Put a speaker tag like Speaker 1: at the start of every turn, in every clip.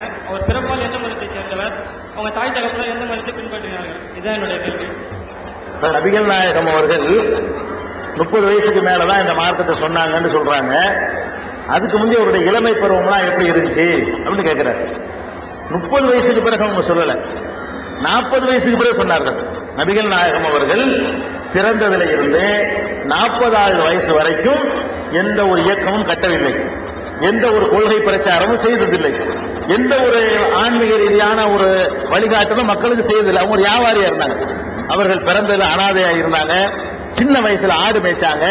Speaker 1: அவர் பிறப்பால் எந்த மதத்தை சேர்ந்தவர், அவங்க தாய் தகப்பனார் எந்த மதத்தை பின்பற்றினார்கள்? இதுதான் என்னுடைய கேள்வி.
Speaker 2: நபிகள் நாயகம் அவர்கள் 30 வயசுக்கு மேலதான் இந்த மார்க்கத்தை சொன்னாங்கன்னு சொல்றாங்க. அதுக்கு முந்தைய அவருடைய இளமை பருவம்லாம் எப்படி இருந்துச்சு அப்படின்னு கேட்கிறாரு. 30 வயசுக்கு பிறகு அவங்க சொல்லல, 40 வயசுக்கு பிறகு சொன்னார்கள். நபிகள் நாயகம் அவர்கள் பிறந்ததில் இருந்து 40வது வயசு வரைக்கும் எந்த ஒரு இயக்கமும் கட்டவில்லை, எந்த ஒரு கொள்கை பிரச்சாரமும் செய்ததில்லை, எந்த ஒரு ஆன்மீக ரீதியான ஒரு வழிகாட்டலும் மக்களுக்கு செய்ததில்லை. அவங்க ஒரு வியாபாரியா இருந்தாங்க. அவர்கள் பிறந்ததில் அனாதையா இருந்தாங்க. சின்ன வயசுல ஆடு மேய்ச்சாங்க,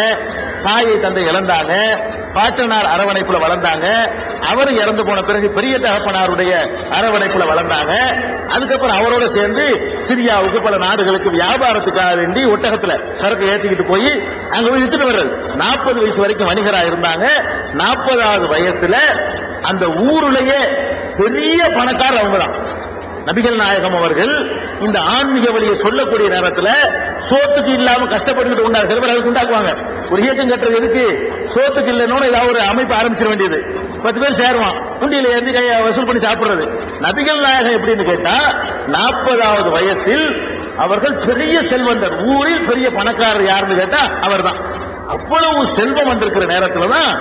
Speaker 2: தாயை தந்தை இழந்தாங்க, பாட்டனார் அரவணைப்புல வளர்ந்தாங்க. அவர் இறந்து போன பிறகு பெரிய தகப்பனாருடைய அரவணைப்புல வளர்ந்தாங்க. அதுக்கப்புறம் அவரோட சேர்ந்து சிரியாவுக்கு பல நாடுகளுக்கு வியாபாரத்துக்காக வேண்டி ஒட்டகத்துல சரக்கு ஏற்றிக்கிட்டு போய் அங்க போய் வித்துட்டு வர்றது. 40 வயசு வரைக்கும் வணிகரா இருந்தாங்க. 40வது வயசுல அந்த ஊருலயே பெரிய பணக்காரர் அவங்க தான். நபிகள் நாயகம் அவர்கள் இந்த ஆன்மீக வழியை சொல்லக்கூடிய நேரத்தில் சோத்துக்கு இல்லாம கஷ்டப்பட்டு உண்டாங்க. சில பேர் அதுக்கு உண்டாக்குவாங்க. ஒரு இயக்கம் கட்டுறது எதுக்கு? சோத்துக்கு இல்லைன்னு ஏதாவது ஒரு அமைப்பு ஆரம்பிச்சிட வேண்டியது. 10 பேர் சேருவான், உண்டியில ஏந்தி கையை வசூல் பண்ணி சாப்பிடுறது. நபிகள் நாயகம் எப்படின்னு கேட்டா 40வது வயசில் அவர்கள் பெரிய செல்வந்தர், ஊரில் பெரிய பணக்காரர் யாருன்னு கேட்டா அவர் தான். அவ்வளவு செல்வம் வந்திருக்கிற நேரத்தில் தான்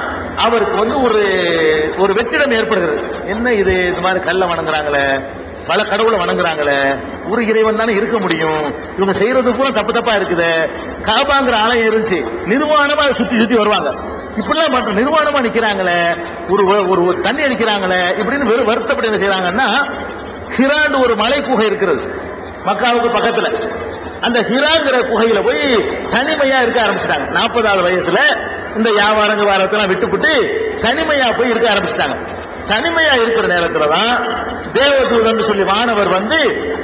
Speaker 2: அவருக்கு ஒரு வெற்றிடம் ஏற்படுகிறது. என்ன இது மாதிரி கல்ல வணங்குறாங்களே, பல கடவுளை வணங்குறாங்களே, ஒரு இறைவன் தானே இருக்க முடியும், இவங்க செய்யறது கூட தப்பு தப்பா இருக்குது. காபாங்கிற ஆலயம் இருந்துச்சு, நிர்வாணமா சுத்தி சுத்தி வருவாங்க. இப்படிலாம் பண்ற நிர்வாணமா நிக்கிறாங்களே, ஒரு தண்ணி அடிக்கிறாங்களே இப்படின்னு வெறும் வருத்தப்பட்டு என்ன செய்யறாங்கன்னா, ஹிராண்டு ஒரு மலை குகை இருக்கிறது மக்காவுக்கு பக்கத்துல. அந்த ஹிராங்கிற குகையில போய் தனிமையா இருக்க ஆரம்பிச்சிட்டாங்க. 40வது வயசுல இந்த வியாபாரங்க வாரத்தெல்லாம் விட்டுவிட்டு தனிமையா போய் இருக்க ஆரம்பிச்சிட்டாங்க. தனிமையா இருக்கிற நேரத்துல தான் தேவதூதன் சொல்லி வானவர் வந்து,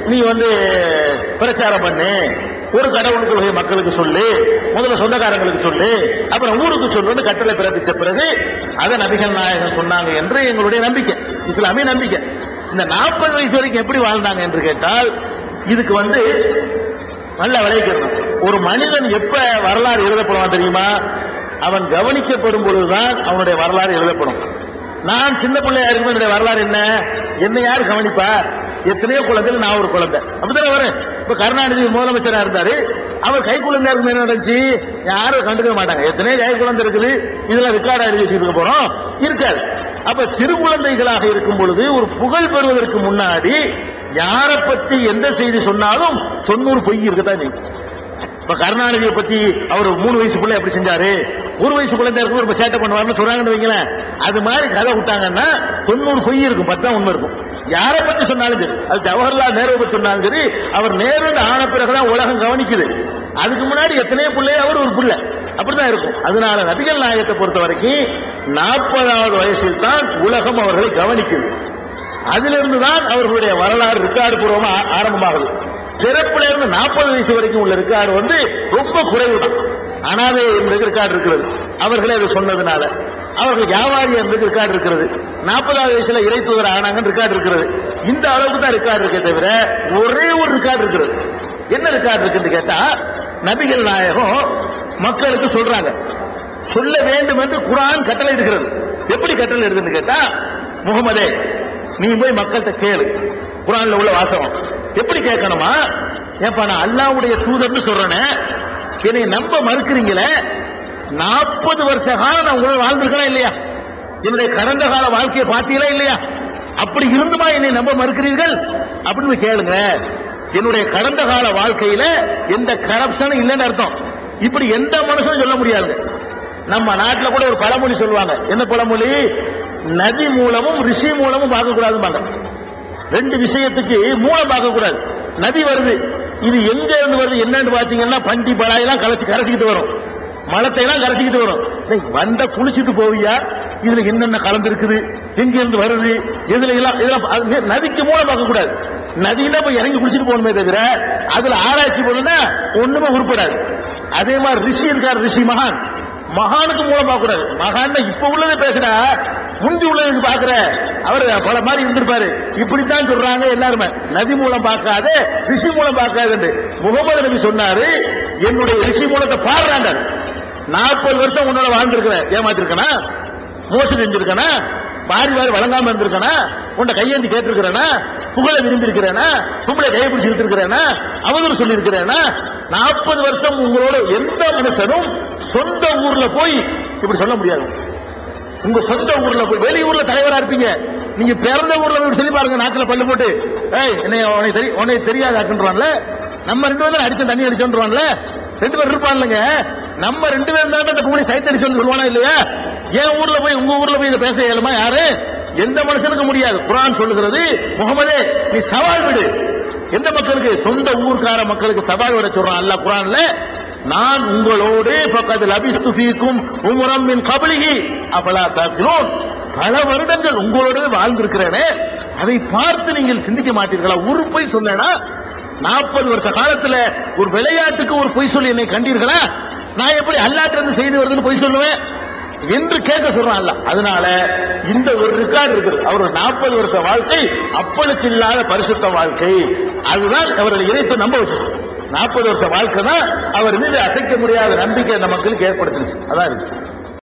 Speaker 2: நீ பிரச்சாரம் பண்ணு, ஒரு கடவுள் கொள்கை மக்களுக்கு சொல்லு, முதல்ல சொந்தக்காரங்களுக்கு சொல்லு, அப்புறம் ஊருக்கு சொல்லுன்னு கட்டளை பிறப்பிச்ச பிறகு அதை நபிகள் நாயகம் சொன்னாங்க என்று எங்களுடைய நம்பிக்கை, இஸ்லாமிய நம்பிக்கை. இந்த 40 வயசு வரைக்கும் எப்படி வாழ்ந்தாங்க என்று கேட்டால், இதுக்கு நல்ல விளைவிக்கணும். ஒரு மனிதன் எப்ப வரலாறு எழுதப்படுவான் தெரியுமா? அவன் கவனிக்கப்படும் பொழுதுதான் அவனுடைய வரலாறு எழுதப்படும். நான் சின்ன பிள்ளையா இருக்கும் என்னுடைய வரலாறு என்ன யாரு கவனிப்பா? எத்தனையோ குழந்தைகள், நான் ஒரு குழந்தை, அப்படித்தானே வரேன். இப்ப கருணாநிதி முதலமைச்சரா இருந்தாரு, அவர் கை குழந்தை இருக்கும் என்ன நடந்துச்சு யாரும் கண்டுக்க மாட்டாங்க. எத்தனையோ கை குழந்தை இருக்குது, இதெல்லாம் ரெக்கார்டா எழுதி வச்சிருக்க போறோம் இருக்காது. அப்ப சிறு குழந்தைகளாக இருக்கும் பொழுது ஒரு புகழ் பெறுவதற்கு முன்னாடி யாரை பத்தி எந்த செய்தி சொன்னாலும் 90 பொய் இருக்கத்தான் செய்யும். இப்ப கருணாநிதியை பத்தி அவர் 3 வயசு பிள்ளை எப்படி செஞ்சாரு, 1 வயசு குழந்தை இருக்கும் இப்ப சேட்டை பண்ணுவாருன்னு சொல்றாங்கன்னு வைங்களேன். அது மாதிரி கதை விட்டாங்கன்னா 90 பொய் இருக்கும், 10 தான் உண்மை இருக்கும். யாரை பத்தி சொன்னாலும் சரி, அது ஜவஹர்லால் நேரு பத்தி சொன்னாலும் சரி, அவர் நேரு ஆன பிறகுதான் உலகம் கவனிக்குது. அதுக்கு முன்னாடி எத்தனையோ பிள்ளை, அவர் ஒரு பிள்ளை, அப்படிதான் இருக்கும். அதனால நபிகள் நாயகத்தை பொறுத்த வரைக்கும் 40வது வயசில் தான் உலகம் அவர்களை கவனிக்குது. அதிலிருந்து தான் அவர்களுடைய வரலாறு ரெக்கார்டு பூர்வமா ஆரம்பமாகுது. பிறப்புல இருந்து 40 வயசு வரைக்கும் உள்ள ரெக்கார்டு ரொம்ப குறைவு தான். அனாதை என்பது ரெக்கார்டு இருக்கிறது, அவர்களே அதை சொன்னதுனால. அவர்கள் வியாபாரி என்பது ரெக்கார்டு இருக்கிறது. 40வது வயசுல இறை தூதர் ஆனாங்கன்னு ரெக்கார்டு இருக்கிறது. இந்த அளவுக்கு தான் ரெக்கார்டு இருக்கே தவிர ஒரே ஒரு ரெக்கார்டு இருக்கிறது. என்ன ரெக்கார்டு இருக்குன்னு கேட்டா, நபிகள் நாயகம் மக்களுக்கு சொல்றாங்க, சொல்ல வேண்டும் என்று குர்ஆன் கட்டளை இருக்கிறது. எப்படி கட்டளை இருக்குன்னு கேட்டா, முகமதே நீ போய் மக்கள்கிட்ட கேளு. குர்ஆன்ல உள்ள வாசகம் எப்படி கேட்கணுமா? ஏப்பா நான் அல்லாஹ்வுடைய தூதர்னு சொல்றேனே, என்னை நம்ப மறுக்கிறீங்களே, 40 வருஷ காலம் நான் உங்களோட வாழ்ந்திருக்கா இல்லையா? என்னுடைய கடந்த கால வாழ்க்கையை பார்த்தீங்களா இல்லையா? அப்படி இருந்துமா என்னை நம்ப மறுக்கிறீர்கள் அப்படின்னு கேளுங்க. என்னுடைய கடந்த கால வாழ்க்கையில எந்த கரப்ஷனும் இல்லைன்னு அர்த்தம். இப்படி எந்த மனுஷனும் சொல்ல முடியாது. நம்ம நாட்டில் கூட ஒரு பழமொழி சொல்லுவாங்க. என்ன பழமொழி? நதி மூலமும் ரிஷி மூலமும் பார்க்க கூடாதுபாங்க. 2 விஷயத்துக்கு மூலம் பார்க்க கூடாது. நதி வருது, இது எங்க இருந்து வருது என்னன்னு பாத்தீங்கன்னா, பண்டி பலாயெல்லாம் கரைச்சிக்கிட்டு வரும், மலத்தை எல்லாம் கரைச்சிக்கிட்டு வரும். வந்த குளிச்சுட்டு போவியா, இதுல என்னென்ன கலந்து இருக்குது, எங்க இருந்து வருது, எதுல எல்லாம் இதெல்லாம் நதிக்கு மூலம் பார்க்க கூடாது. நதியில போய் இறங்கி குளிச்சுட்டு போகணுமே தவிர அதுல ஆராய்ச்சி பண்ணுனா ஒண்ணுமே உருப்படாது. அதே மாதிரி ரிஷி இருக்கார், ரிஷி மகான், மகானுக்கு மூலம் பார்க்க கூடாது. மகான் இப்ப உள்ளதை பேசுறா, முந்தி உள்ளதுக்கு பாக்குற அவர் பல மாதிரி இருந்திருப்பாரு. இப்படித்தான் சொல்றாங்க எல்லாருமே. நதி மூலம் பார்க்காத, ரிஷி மூலம் பார்க்காது. முகமது நபி சொன்னாரு, என்னுடைய ரிஷி மூலத்தை பாடுறாங்க. 40 வருஷம் உன்னால வாழ்ந்திருக்கிற, ஏமாத்திருக்கனா, மோசடி செஞ்சிருக்கனா, வாரி வாரி வழங்காம இருந்திருக்கனா, உன்னை கையேந்தி கேட்டிருக்கிறேனா, புகழ விரும்பி இருக்கிறேனா, புகழை கையை பிடிச்சி இருக்கிறேனா, அவதூறு சொல்லி இருக்கிறேனா? 40 வருஷம் உங்களோட எந்த மனுஷனும் சொந்த ஊர்ல போய் இப்படி சொல்ல முடியாது. உங்க சொந்த ஊர்ல போய், வெளியூர்ல தலைவரா இருப்பீங்க, நீங்க பிறந்த ஊர்ல போய் சொல்லி பாருங்க, நாக்கில பல்லு போட்டு உன்னை தெரியாதாக்குன்றான்ல, நம்ம 2 பேரும் அடிச்ச தண்ணி அடிச்சோன்றான்ல, 2 பேர் இருப்பான்லங்க, நம்ம 2 பேரும் தான் இந்த பூனை சைத்து அடிச்சோன்னு சொல்லுவானா இல்லையா? என் ஊர்ல போய் உங்க ஊர்ல போய் இதை பேச இயலுமா? யாரு? எந்த மனுஷனுக்கு முடியாது. குர்ஆன் சொல்லுகிறது, முகமதே நீ சவால் விடு. எந்த மக்களுக்கு? சொந்த ஊர்க்கார மக்களுக்கு சவால் விட சொல்றான் அல்லாஹ் குர்ஆன்ல. நான் உங்களோடு ஃபக்கத் லபிஸ்து ஃபீக்கும் உம்ரம் மின் கப்லிஹி அஃபலா தஅகிலூன், பல வருடங்கள் உங்களோடு வாழ்ந்திருக்கிறேனே, அதை பார்த்து நீங்கள் சிந்திக்க மாட்டீர்களா? ஒரு பொய் சொன்னேனா? 40 வருஷ காலத்துல ஒரு விளையாட்டுக்கு ஒரு பொய் சொல்லி என்னை கண்டீர்களா? நான் எப்படி அல்லாஹ்ட்ட இருந்து செய்தி வருதுன்னு பொய் சொல்லுவேன் என்று கேட்க சொல்றான் அல்லாஹ். அதனால இந்த ஒரு ரெக்கார்டு இருக்குது. அவர் 40 வருஷ வாழ்க்கை அப்பளுக்கு இல்லாத பரிசுத்த வாழ்க்கை. அதுதான் அவருடைய இறைத்தை நம்ப வச்சு. 40 வருஷ வாழ்க்கை தான் அவர் மீது அசைக்க முடியாத நம்பிக்கை அந்த மக்களுக்கு ஏற்படுத்திருச்சு. அதான் இருக்கு.